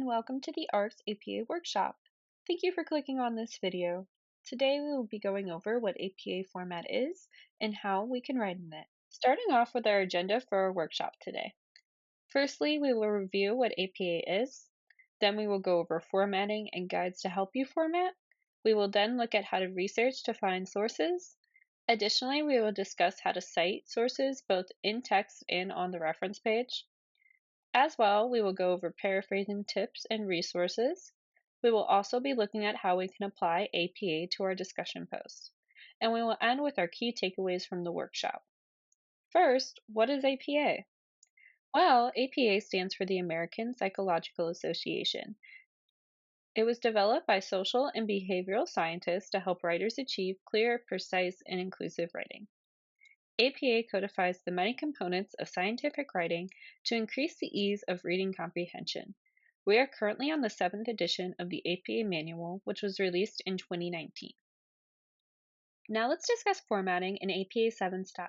and welcome to the ARCS APA workshop. Thank you for clicking on this video. Today we will be going over what APA format is and how we can write in it. Starting off with our agenda for our workshop today. Firstly, we will review what APA is. Then we will go over formatting and guides to help you format. We will then look at how to research to find sources. Additionally, we will discuss how to cite sources both in text and on the reference page. As well, we will go over paraphrasing tips and resources. We will also be looking at how we can apply APA to our discussion posts. And we will end with our key takeaways from the workshop. First, what is APA? Well, APA stands for the American Psychological Association. It was developed by social and behavioral scientists to help writers achieve clear, precise, and inclusive writing. APA codifies the many components of scientific writing to increase the ease of reading comprehension. We are currently on the 7th edition of the APA manual, which was released in 2019. Now let's discuss formatting in APA 7 style.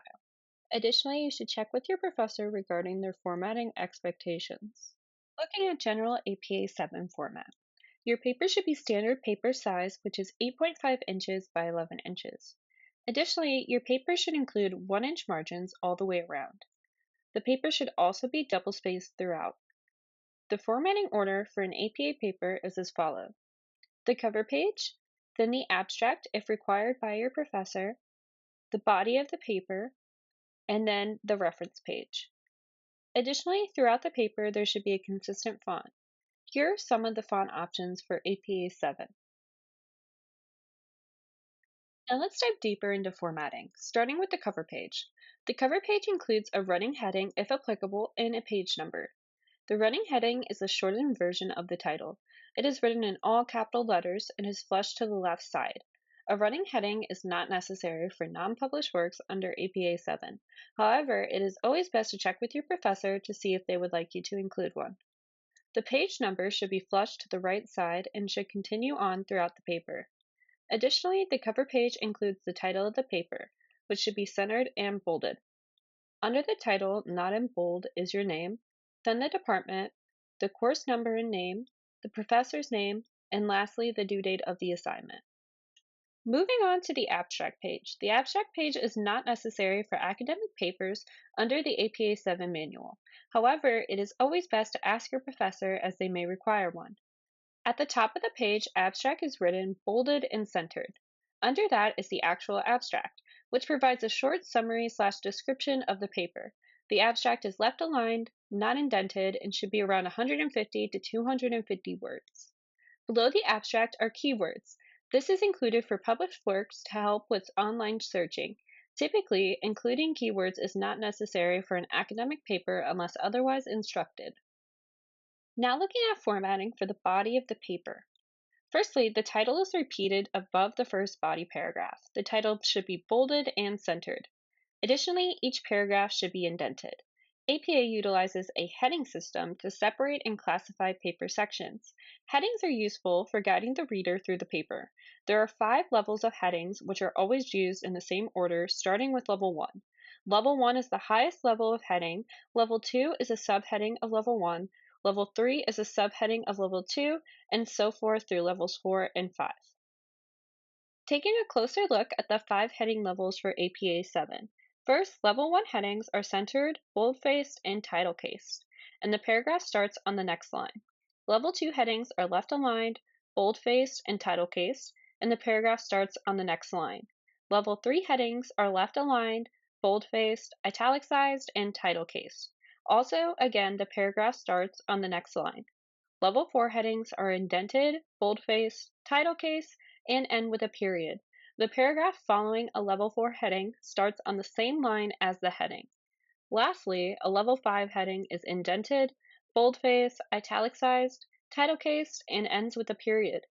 Additionally, you should check with your professor regarding their formatting expectations. Looking at general APA 7 format. Your paper should be standard paper size, which is 8.5 inches by 11 inches. Additionally, your paper should include 1-inch margins all the way around. The paper should also be double-spaced throughout. The formatting order for an APA paper is as follows: the cover page, then the abstract if required by your professor, the body of the paper, and then the reference page. Additionally, throughout the paper, there should be a consistent font. Here are some of the font options for APA 7. Now let's dive deeper into formatting, starting with the cover page. The cover page includes a running heading, if applicable, and a page number. The running heading is a shortened version of the title. It is written in all capital letters and is flushed to the left side. A running heading is not necessary for non-published works under APA 7. However, it is always best to check with your professor to see if they would like you to include one. The page number should be flushed to the right side and should continue on throughout the paper. Additionally, the cover page includes the title of the paper, which should be centered and bolded. Under the title, not in bold, is your name, then the department, the course number and name, the professor's name, and lastly, the due date of the assignment. Moving on to the abstract page. The abstract page is not necessary for academic papers under the APA 7 manual. However, it is always best to ask your professor as they may require one. At the top of the page, abstract is written, bolded, and centered. Under that is the actual abstract, which provides a short summary/description of the paper. The abstract is left aligned, not indented, and should be around 150 to 250 words. Below the abstract are keywords. This is included for published works to help with online searching. Typically, including keywords is not necessary for an academic paper unless otherwise instructed. Now looking at formatting for the body of the paper. Firstly, the title is repeated above the first body paragraph. The title should be bolded and centered. Additionally, each paragraph should be indented. APA utilizes a heading system to separate and classify paper sections. Headings are useful for guiding the reader through the paper. There are 5 levels of headings, which are always used in the same order, starting with level 1. Level 1 is the highest level of heading. Level 2 is a subheading of level 1. Level 3 is a subheading of level 2, and so forth through levels 4 and 5. Taking a closer look at the 5 heading levels for APA 7. First, level 1 headings are centered, bold-faced, and title-cased, and the paragraph starts on the next line. Level 2 headings are left-aligned, bold-faced, and title-cased, and the paragraph starts on the next line. Level 3 headings are left-aligned, bold-faced, italicized, and title-cased. Also, again, the paragraph starts on the next line. Level 4 headings are indented, bold-faced, title-cased, and end with a period. The paragraph following a level 4 heading starts on the same line as the heading. Lastly, a level 5 heading is indented, bold-faced, italicized, title-cased, and ends with a period.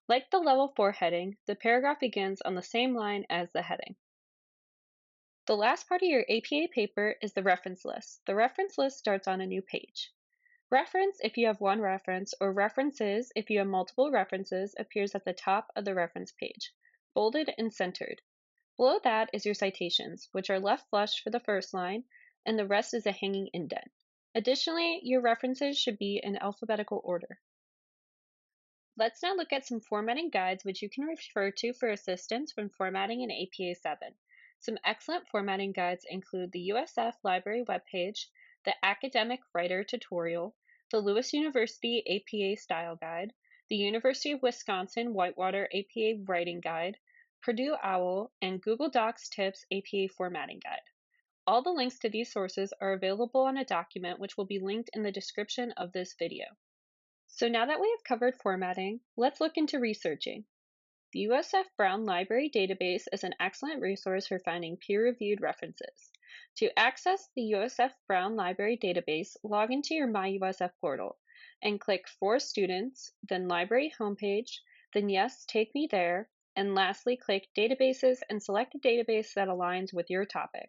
Like the level 4 heading, the paragraph begins on the same line as the heading. The last part of your APA paper is the reference list. The reference list starts on a new page. Reference, if you have one reference, or references, if you have multiple references, appears at the top of the reference page, bolded and centered. Below that is your citations, which are left flush for the first line, and the rest is a hanging indent. Additionally, your references should be in alphabetical order. Let's now look at some formatting guides which you can refer to for assistance when formatting in APA 7. Some excellent formatting guides include the USF Library webpage, the Academic Writer Tutorial, the Lewis University APA Style Guide, the University of Wisconsin Whitewater APA Writing Guide, Purdue OWL, and Google Docs Tips APA Formatting Guide. All the links to these sources are available on a document which will be linked in the description of this video. So now that we have covered formatting, let's look into researching. The USF Brown Library Database is an excellent resource for finding peer-reviewed references. To access the USF Brown Library Database, log into your MyUSF portal and click For Students, then Library Homepage, then Yes, Take Me There, and lastly click Databases and select a database that aligns with your topic.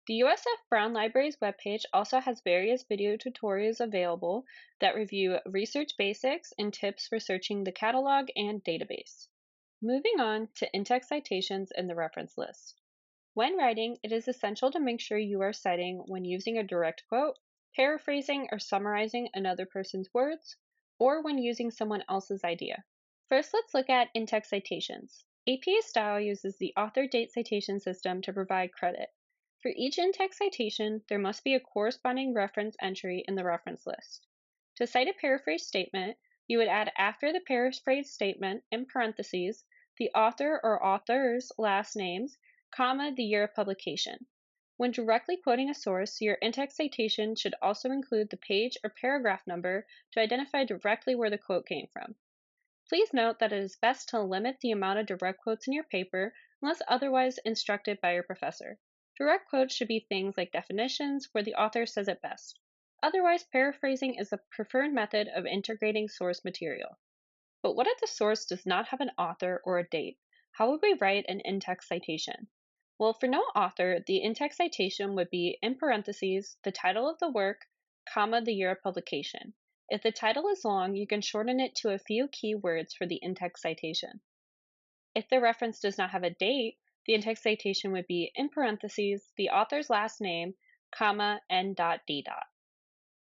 The USF Brown Library's webpage also has various video tutorials available that review research basics and tips for searching the catalog and database. Moving on to in-text citations in the reference list. When writing, it is essential to make sure you are citing when using a direct quote, paraphrasing or summarizing another person's words, or when using someone else's idea. First, let's look at in-text citations. APA style uses the author date citation system to provide credit. For each in-text citation, there must be a corresponding reference entry in the reference list. To cite a paraphrase statement, you would add after the paraphrase statement, in parentheses, the author or authors' last names, comma, the year of publication. When directly quoting a source, your in-text citation should also include the page or paragraph number to identify directly where the quote came from. Please note that it is best to limit the amount of direct quotes in your paper unless otherwise instructed by your professor. Direct quotes should be things like definitions where the author says it best. Otherwise, paraphrasing is the preferred method of integrating source material. But what if the source does not have an author or a date? How would we write an in-text citation? Well, for no author, the in-text citation would be in parentheses, the title of the work, comma, the year of publication. If the title is long, you can shorten it to a few key words for the in-text citation. If the reference does not have a date, the in-text citation would be in parentheses, the author's last name, comma, n.d.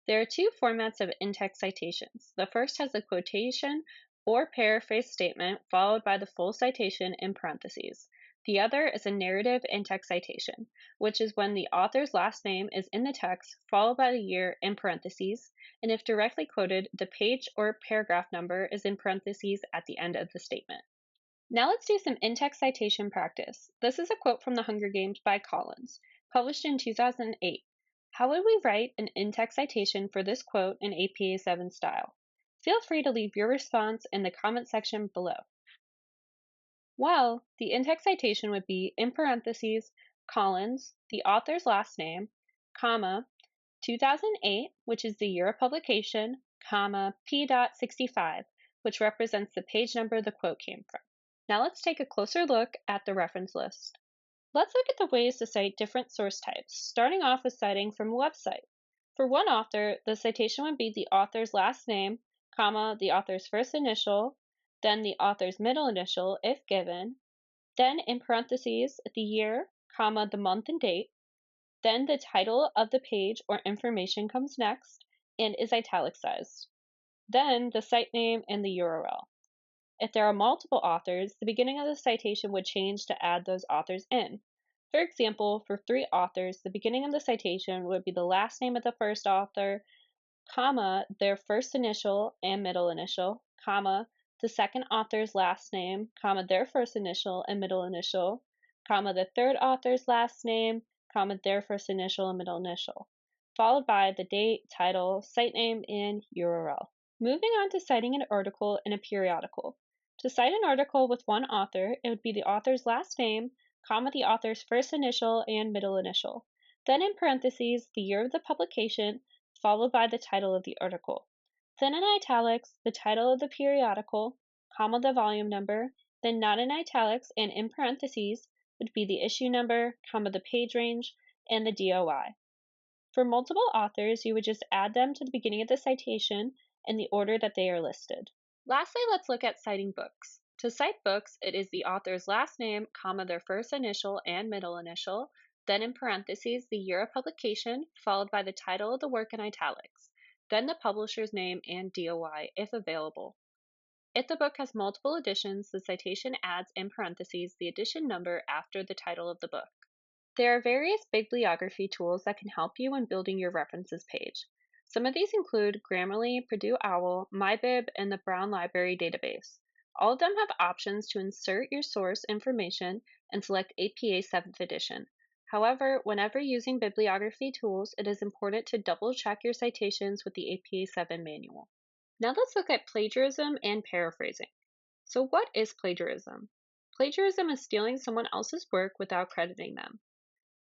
There are two formats of in-text citations. The first has a quotation or paraphrase statement followed by the full citation in parentheses. The other is a narrative in-text citation, which is when the author's last name is in the text followed by the year in parentheses, and if directly quoted, the page or paragraph number is in parentheses at the end of the statement. Now let's do some in-text citation practice. This is a quote from The Hunger Games by Collins, published in 2008. How would we write an in-text citation for this quote in APA 7 style? Feel free to leave your response in the comment section below. Well, the in-text citation would be in parentheses, Collins, the author's last name, comma, 2008, which is the year of publication, comma, p.65, which represents the page number the quote came from. Now let's take a closer look at the reference list. Let's look at the ways to cite different source types, starting off with citing from a website. For one author, the citation would be the author's last name, comma, the author's first initial, then the author's middle initial, if given, then in parentheses, the year, comma, the month and date, then the title of the page or information comes next and is italicized, then the site name and the URL. If there are multiple authors, the beginning of the citation would change to add those authors in. For example, for 3 authors, the beginning of the citation would be the last name of the first author, comma, their first initial and middle initial, comma, the second author's last name, comma, their first initial and middle initial, comma, the third author's last name, comma, their first initial and middle initial, followed by the date, title, site name, and URL. Moving on to citing an article in a periodical. To cite an article with one author, it would be the author's last name, comma, the author's first initial and middle initial, then in parentheses, the year of the publication, followed by the title of the article. Then in italics, the title of the periodical, comma, the volume number, then not in italics and in parentheses would be the issue number, comma, the page range, and the DOI. For multiple authors, you would just add them to the beginning of the citation in the order that they are listed. Lastly, let's look at citing books. To cite books, it is the author's last name, comma, their first initial and middle initial, then in parentheses, the year of publication, followed by the title of the work in italics, then the publisher's name and DOI if available. If the book has multiple editions, the citation adds in parentheses the edition number after the title of the book. There are various bibliography tools that can help you when building your references page. Some of these include Grammarly, Purdue OWL, MyBib, and the Brown Library Database. All of them have options to insert your source information and select APA 7th edition. However, whenever using bibliography tools, it is important to double check your citations with the APA 7 manual. Now let's look at plagiarism and paraphrasing. So what is plagiarism? Plagiarism is stealing someone else's work without crediting them.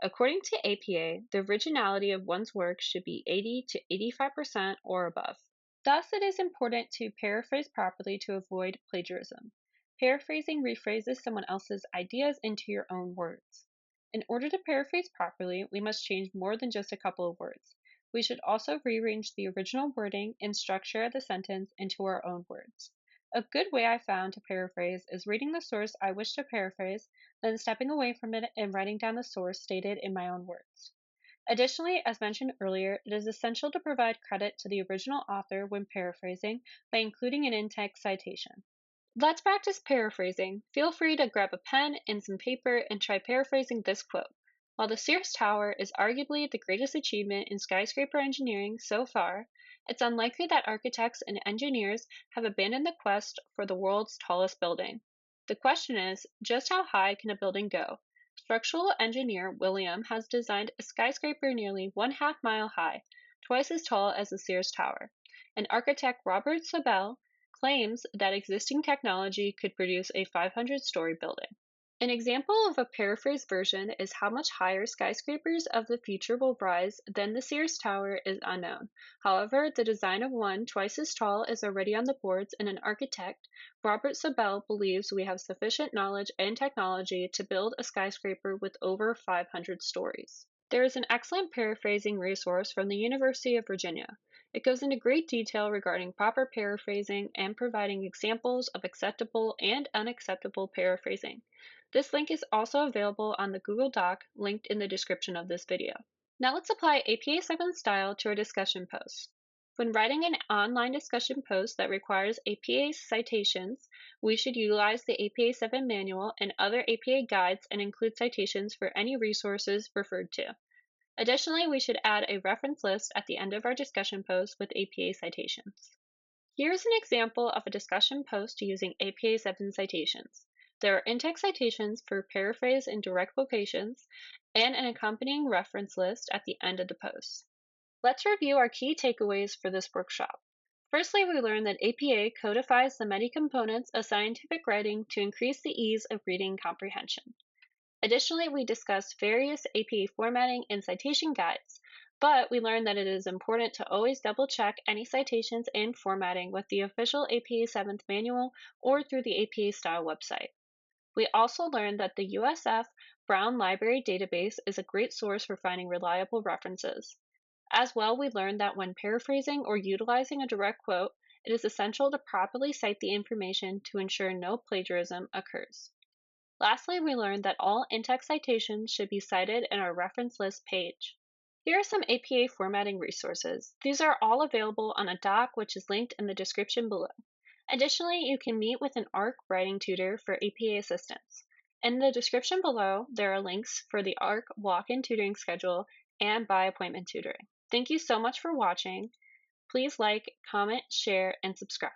According to APA, the originality of one's work should be 80 to 85% or above. Thus, it is important to paraphrase properly to avoid plagiarism. Paraphrasing rephrases someone else's ideas into your own words. In order to paraphrase properly, we must change more than just a couple of words. We should also rearrange the original wording and structure of the sentence into our own words. A good way I found to paraphrase is reading the source I wish to paraphrase, then stepping away from it and writing down the source stated in my own words. Additionally, as mentioned earlier, it is essential to provide credit to the original author when paraphrasing by including an in-text citation. Let's practice paraphrasing. Feel free to grab a pen and some paper and try paraphrasing this quote. While the Sears Tower is arguably the greatest achievement in skyscraper engineering so far, it's unlikely that architects and engineers have abandoned the quest for the world's tallest building. The question is, just how high can a building go? Structural engineer William has designed a skyscraper nearly 1/2 mile high, twice as tall as the Sears Tower, and architect Robert Sobel claims that existing technology could produce a 500-story building. An example of a paraphrased version is how much higher skyscrapers of the future will rise than the Sears Tower is unknown. However, the design of one twice as tall is already on the boards, and an architect, Robert Sobel, believes we have sufficient knowledge and technology to build a skyscraper with over 500 stories. There is an excellent paraphrasing resource from the University of Virginia. It goes into great detail regarding proper paraphrasing and providing examples of acceptable and unacceptable paraphrasing. This link is also available on the Google Doc linked in the description of this video. Now let's apply APA 7 style to our discussion posts. When writing an online discussion post that requires APA citations, we should utilize the APA 7 manual and other APA guides and include citations for any resources referred to. Additionally, we should add a reference list at the end of our discussion post with APA citations. Here's an example of a discussion post using APA 7 citations. There are in-text citations for paraphrase and direct quotations, and an accompanying reference list at the end of the post. Let's review our key takeaways for this workshop. Firstly, we learned that APA codifies the many components of scientific writing to increase the ease of reading comprehension. Additionally, we discussed various APA formatting and citation guides, but we learned that it is important to always double check any citations and formatting with the official APA 7th manual or through the APA style website. We also learned that the USF Brown Library Database is a great source for finding reliable references. As well, we learned that when paraphrasing or utilizing a direct quote, it is essential to properly cite the information to ensure no plagiarism occurs. Lastly, we learned that all in-text citations should be cited in our reference list page. Here are some APA formatting resources. These are all available on a doc which is linked in the description below. Additionally, you can meet with an ARC writing tutor for APA assistance. In the description below, there are links for the ARC walk-in tutoring schedule and by appointment tutoring. Thank you so much for watching. Please like, comment, share, and subscribe.